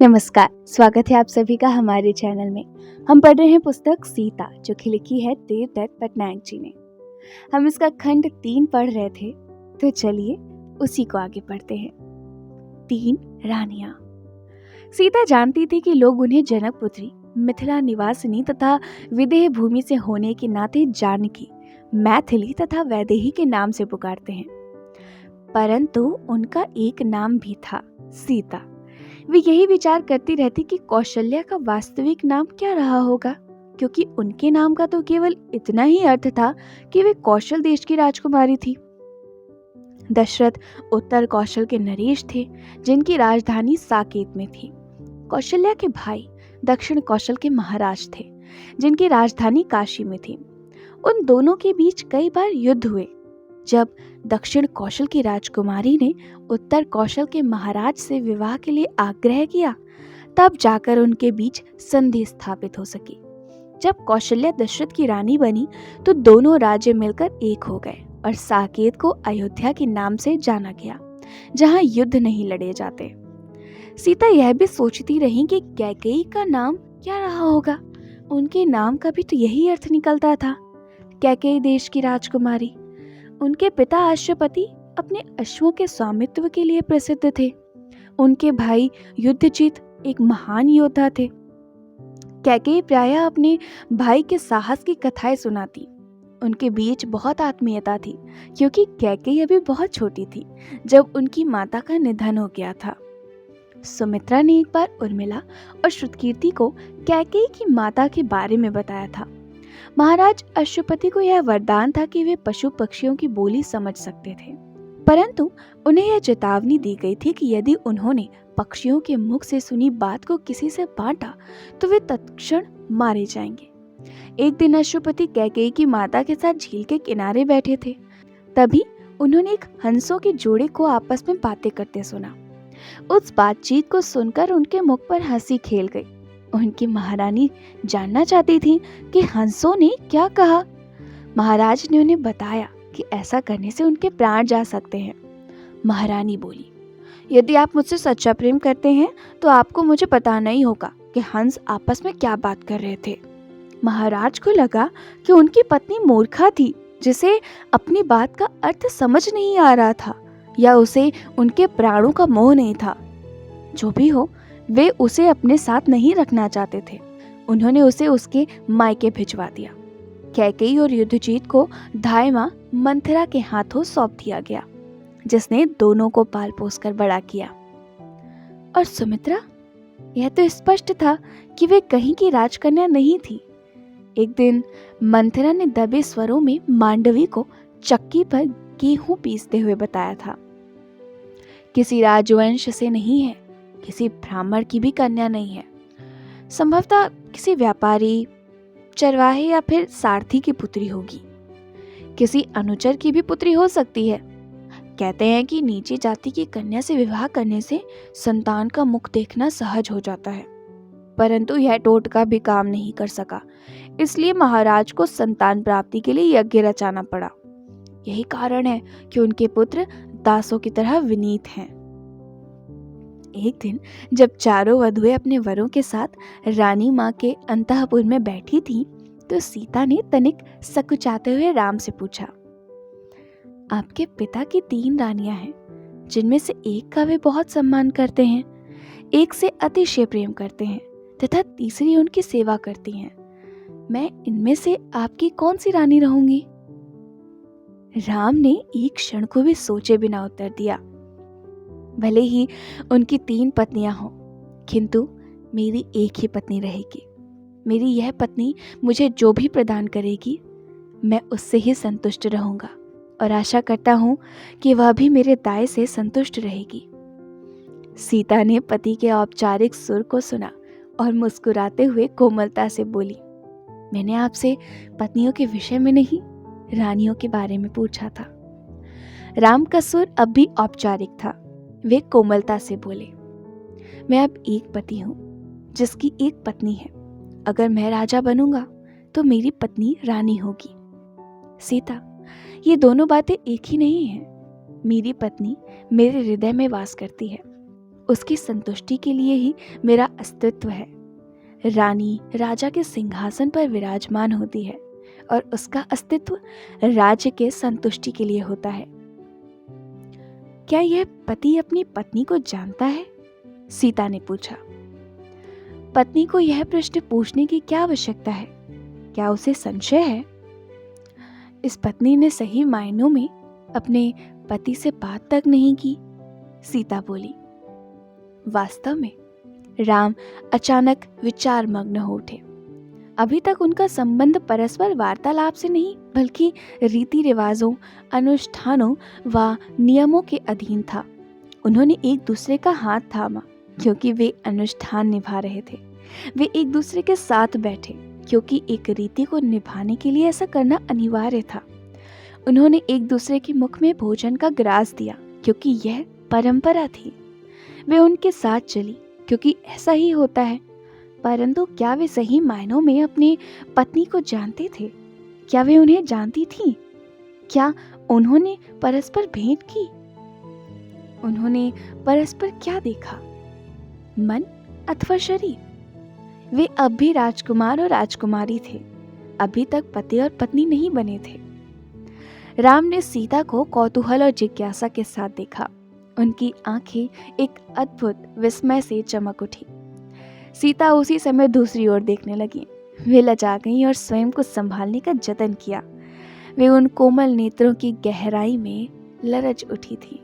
नमस्कार, स्वागत है आप सभी का हमारे चैनल में। हम पढ़ रहे हैं पुस्तक सीता, जो कि लिखी है देवदत्त पटनायक जी ने। हम इसका खंड 3 पढ़ रहे थे, तो चलिए उसी को आगे पढ़ते हैं। 3 रानियां। सीता जानती थी कि लोग उन्हें जनकपुत्री, मिथिला निवासिनी तथा विदेह भूमि से होने के नाते जानकी, मैथिली तथा वैदेही के नाम से पुकारते हैं, परंतु उनका एक नाम भी था, सीता। वे यही विचार करती रहती कि कौशल्या का वास्तविक नाम क्या रहा होगा, क्योंकि उनके नाम का तो केवल इतना ही अर्थ था कि वे कौशल देश की राजकुमारी थी। दशरथ उत्तर कौशल के नरेश थे, जिनकी राजधानी साकेत में थी। कौशल्या के भाई दक्षिण कौशल के महाराज थे, जिनकी राजधानी काशी में थी। उन दोनों के बीच कई बार युद्ध हुए। जब दक्षिण कौशल की राजकुमारी ने उत्तर कौशल के महाराज से विवाह के लिए आग्रह किया, तब जाकर उनके बीच संधि स्थापित हो सकी। जब कौशल्या दशरथ की रानी बनी, तो दोनों राज्य मिलकर एक हो गए और साकेत को अयोध्या के नाम से जाना गया, जहां युद्ध नहीं लड़े जाते। सीता यह भी सोचती रही कि कैकेयी का नाम क्या रहा होगा। उनके नाम का भी तो यही अर्थ निकलता था, कैकेयी देश की राजकुमारी। उनके पिता अश्वपति अपने अश्वों के स्वामित्व के लिए प्रसिद्ध थे। उनके भाई युद्धजीत एक महान योद्धा थे। कैकेयी प्रायः अपने भाई के साहस की कथाएं सुनाती। उनके बीच बहुत आत्मीयता थी, क्योंकि कैकेयी अभी बहुत छोटी थी जब उनकी माता का निधन हो गया था। सुमित्रा ने एक बार उर्मिला और श्रुतकीर्ति को कैकेयी की माता के बारे में बताया था। महाराज अश्वपति को यह वरदान था कि वे पशु पक्षियों की बोली समझ सकते थे, परंतु उन्हें यह चेतावनी दी गई थी कि यदि उन्होंने पक्षियों के मुख से सुनी बात को किसी से बांटा, तो वे तत्क्षण मारे जाएंगे। एक दिन अश्वपति कैकेयी की माता के साथ झील के किनारे बैठे थे। तभी उन्होंने एक हंसों के जोड़े को आपस में बातें करते सुना। उस बातचीत को सुनकर उनके मुख पर हंसी खेल गई। उनकी महारानी जानना चाहती थी कि हंसों ने क्या कहा। महाराज ने उन्हें बताया कि ऐसा करने से उनके प्राण जा सकते हैं। महारानी बोली, यदि आप मुझसे सच्चा प्रेम करते हैं, तो आपको मुझे बताना ही होगा कि हंस आपस में क्या बात कर रहे थे। महाराज को लगा कि उनकी पत्नी मूर्खा थी, जिसे अपनी बात का अर्थ समझ नहीं आ रहा था, या उसे उनके प्राणों का मोह नहीं था। जो भी हो, वे उसे अपने साथ नहीं रखना चाहते थे। उन्होंने उसे उसके मायके भिजवा दिया। कैकेयी और युद्धजीत को धायमा मंथरा के हाथों सौंप दिया गया, जिसने दोनों को पाल पोस कर बड़ा किया। और सुमित्रा, यह तो स्पष्ट था कि वे कहीं की राजकन्या नहीं थी। एक दिन मंथरा ने दबे स्वरों में मांडवी को चक्की पर गेहूं पीसते हुए बताया था, किसी राजवंश से नहीं है, किसी ब्राह्मण की भी कन्या नहीं है। संभवतः किसी व्यापारी, चरवाहे या फिर सारथी की पुत्री होगी। किसी अनुचर की भी पुत्री हो सकती है। कहते हैं कि नीची जाति की कन्या से विवाह करने से संतान का मुख देखना सहज हो जाता है, परंतु यह टोटका भी काम नहीं कर सका। इसलिए महाराज को संतान प्राप्ति के लिए यज्ञ रचाना पड़ा। यही कारण है कि उनके पुत्र दासों की तरह विनीत हैं। एक दिन जब चारों वधुएं अपने वरों के साथ रानी माँ के अंतःपुर में बैठी थीं, तो सीता ने तनिक सकुचाते हुए राम से पूछा, आपके पिता की 3 रानियां हैं, जिनमें से एक का वे बहुत सम्मान करते हैं, एक से अतिशय प्रेम करते हैं तथा तीसरी उनकी सेवा करती हैं। मैं इनमें से आपकी कौन सी रानी रहूंगी? राम ने एक क्षण को भी सोचे बिना उत्तर दिया, भले ही उनकी 3 पत्नियां हों, किंतु मेरी एक ही पत्नी रहेगी। मेरी यह पत्नी मुझे जो भी प्रदान करेगी, मैं उससे ही संतुष्ट रहूंगा और आशा करता हूं कि वह भी मेरे दाय से संतुष्ट रहेगी। सीता ने पति के औपचारिक सुर को सुना और मुस्कुराते हुए कोमलता से बोली, मैंने आपसे पत्नियों के विषय में नहीं, रानियों के बारे में पूछा था। राम का सुर अब भी औपचारिक था। वे कोमलता से बोले, मैं अब एक पति हूँ, जिसकी एक पत्नी है। अगर मैं राजा बनूंगा, तो मेरी पत्नी रानी होगी। सीता, ये दोनों बातें एक ही नहीं हैं। मेरी पत्नी मेरे हृदय में वास करती है उसकी संतुष्टि के लिए ही मेरा अस्तित्व है। रानी राजा के सिंहासन पर विराजमान होती है और उसका अस्तित्व राज्य के संतुष्टि के लिए होता है। क्या यह पति अपनी पत्नी को जानता है? सीता ने पूछा। पत्नी को यह प्रश्न पूछने की क्या आवश्यकता है? क्या उसे संशय है? इस पत्नी ने सही मायनों में अपने पति से बात तक नहीं की, सीता बोली। वास्तव में राम अचानक विचार मग्न हो उठे। अभी तक उनका संबंध परस्पर वार्तालाप से नहीं बल्कि रीति रिवाजों, अनुष्ठानों व नियमों के अधीन था। उन्होंने एक दूसरे का हाथ थामा क्योंकि वे अनुष्ठान निभा रहे थे। वे एक दूसरे के साथ बैठे क्योंकि एक रीति को निभाने के लिए ऐसा करना अनिवार्य था। उन्होंने एक दूसरे के मुख में भोजन का ग्रास दिया क्योंकि यह परंपरा थी। वे उनके साथ चली क्योंकि ऐसा ही होता है। परंतु क्या वे सही मायनों में अपनी पत्नी को जानते थे? क्या वे उन्हें जानती थीं? क्या उन्होंने परस्पर भेंट की? उन्होंने परस्पर क्या देखा? मन अथवा शरीर? वे अब भी राजकुमार और राजकुमारी थे। अभी तक पति और पत्नी नहीं बने थे। राम ने सीता को कौतूहल और जिज्ञासा के साथ देखा। उनकी आंखें एक अद्भुत विस्मय से चमक उठी। सीता उसी समय दूसरी ओर देखने लगी। वे लजा गईं और स्वयं को संभालने का जतन किया। वे उन कोमल नेत्रों की गहराई में लरज उठी थी।